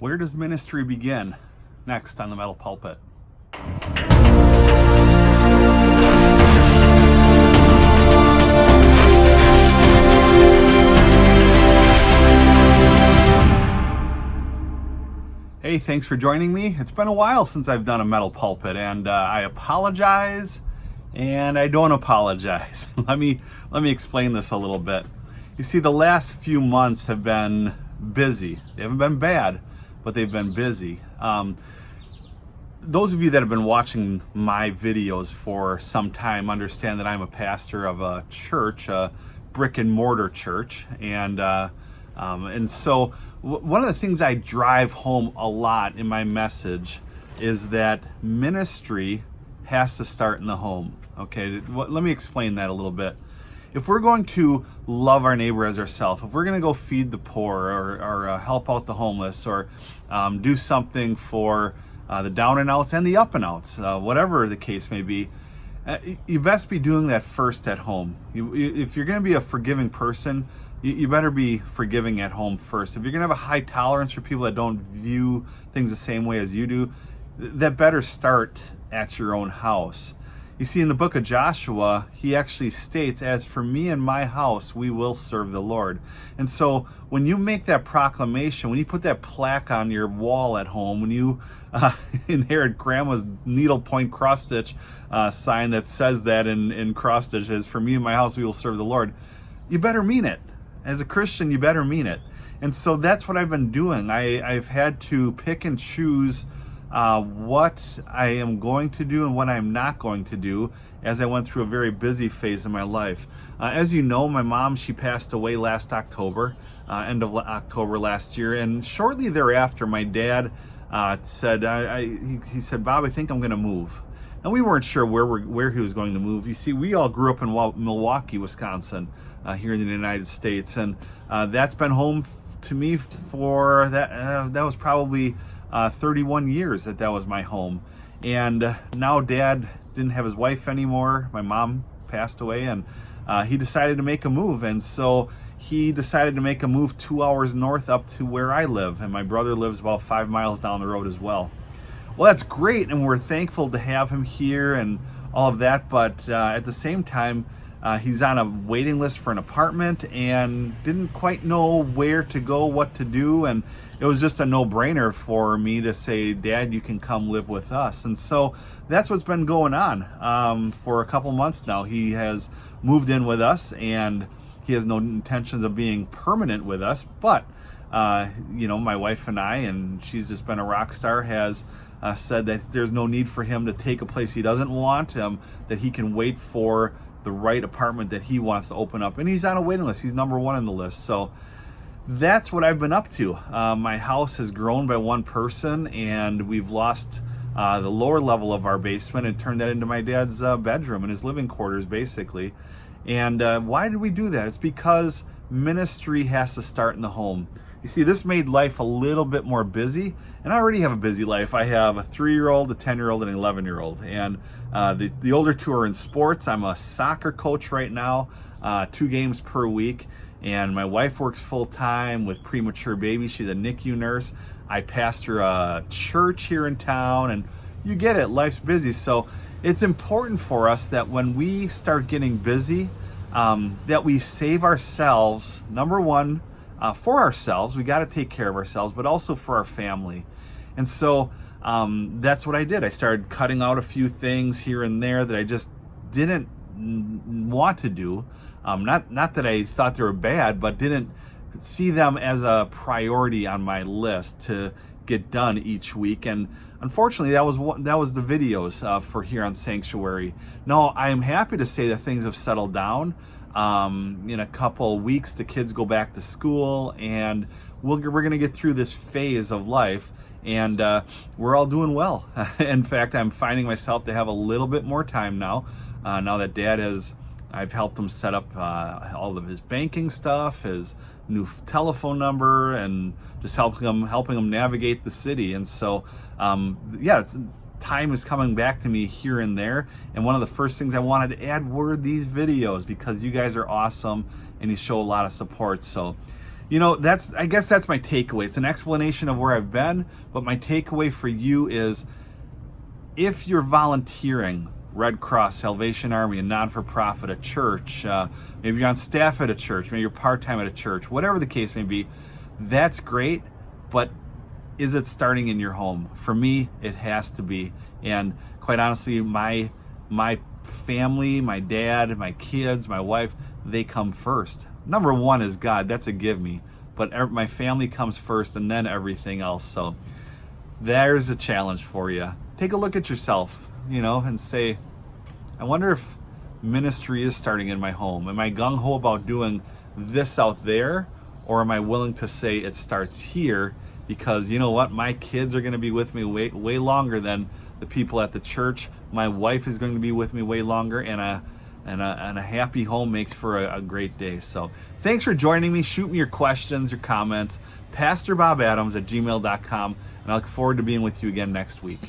Where does ministry begin? Next on the Metal Pulpit. Hey, thanks for joining me. It's been a while since I've done a Metal Pulpit, and I apologize, and I don't apologize. Let me explain this a little bit. You see, the last few months have been busy. They haven't been bad, but they've been busy. Those of you that have been watching my videos for some time understand that I'm a pastor of a church, a brick and mortar church, and so one of the things I drive home a lot in my message is that ministry has to start in the home. Okay, let me explain that a little bit. If we're going to love our neighbor as ourselves, if we're going to go feed the poor or help out the homeless or do something for the down and outs and the up and outs, whatever the case may be, you best be doing that first at home. If you're going to be a forgiving person, you better be forgiving at home first. If you're going to have a high tolerance for people that don't view things the same way as you do, that better start at your own house. You see, in the book of Joshua, he actually states, "As for me and my house, we will serve the Lord." And so when you make that proclamation, when you put that plaque on your wall at home, when you inherit grandma's needlepoint cross-stitch sign that says that in cross-stitch, "As for me and my house, we will serve the Lord," you better mean it. As a Christian, you better mean it. And so that's what I've been doing. I've had to pick and choose what I am going to do and what I'm not going to do as I went through a very busy phase in my life. As you know, my mom, she passed away last October, end of October last year, and shortly thereafter, my dad said, he said, "Bob, I think I'm going to move." And we weren't sure where he was going to move. You see, we all grew up in Milwaukee, Wisconsin, here in the United States, and that's been home to me for that was probably 31 years that was my home. And now Dad didn't have his wife anymore. My mom passed away, and he decided to make a move. And so he decided to make a move 2 hours north up to where I live, and my brother lives about 5 miles down the road as well. Well, that's great, and we're thankful to have him here and all of that, but at the same time, he's on a waiting list for an apartment and didn't quite know where to go, what to do, and it was just a no-brainer for me to say, "Dad, you can come live with us." And so that's what's been going on for a couple months now. He has moved in with us, and he has no intentions of being permanent with us, but my wife and I, and she's just been a rock star, has said that there's no need for him to take a place he doesn't want, that he can wait for the right apartment that he wants to open up, and he's on a waiting list. He's number one on the list. So that's what I've been up to. My house has grown by one person, and we've lost the lower level of our basement and turned that into my dad's bedroom and his living quarters, basically. And why did we do that? It's because ministry has to start in the home. You see, this made life a little bit more busy, and I already have a busy life. I have a 3-year-old, a 10-year-old, and an 11-year-old, and the older two are in sports. I'm a soccer coach right now, 2 games per week, and my wife works full-time with premature babies. She's a NICU nurse. I pastor a church here in town, and you get it, life's busy. So it's important for us that when we start getting busy, that we save ourselves, number one, for ourselves. We got to take care of ourselves, but also for our family. And so that's what I did. I started cutting out a few things here and there that I just didn't want to do. Not that I thought they were bad, but didn't see them as a priority on my list to get done each week. And unfortunately, that was the videos for here on Sanctuary. No, I am happy to say that things have settled down. In a couple weeks, the kids go back to school, and we're going to get through this phase of life, and we're all doing well. In fact, I'm finding myself to have a little bit more time now that Dad I've helped him set up all of his banking stuff, his new telephone number, and just helping him navigate the city. And so, time is coming back to me here and there. And one of the first things I wanted to add were these videos, because you guys are awesome and you show a lot of support. So, I guess that's my takeaway. It's an explanation of where I've been, but my takeaway for you is, if you're volunteering, Red Cross, Salvation Army, a non-for-profit, a church, maybe you're on staff at a church, maybe you're part-time at a church, whatever the case may be, that's great, but is it starting in your home? For me, it has to be. And quite honestly, my family, my dad, my kids, my wife, they come first. Number one is God. That's a give me. But my family comes first, and then everything else. So there's a challenge for you. Take a look at yourself, and say, I wonder if ministry is starting in my home. Am I gung-ho about doing this out there? Or am I willing to say it starts here? Because you know what? My kids are going to be with me way longer than the people at the church. My wife is going to be with me way longer, and a happy home makes for a great day. So thanks for joining me. Shoot me your questions, your comments, PastorBobAdams@gmail.com, and I look forward to being with you again next week.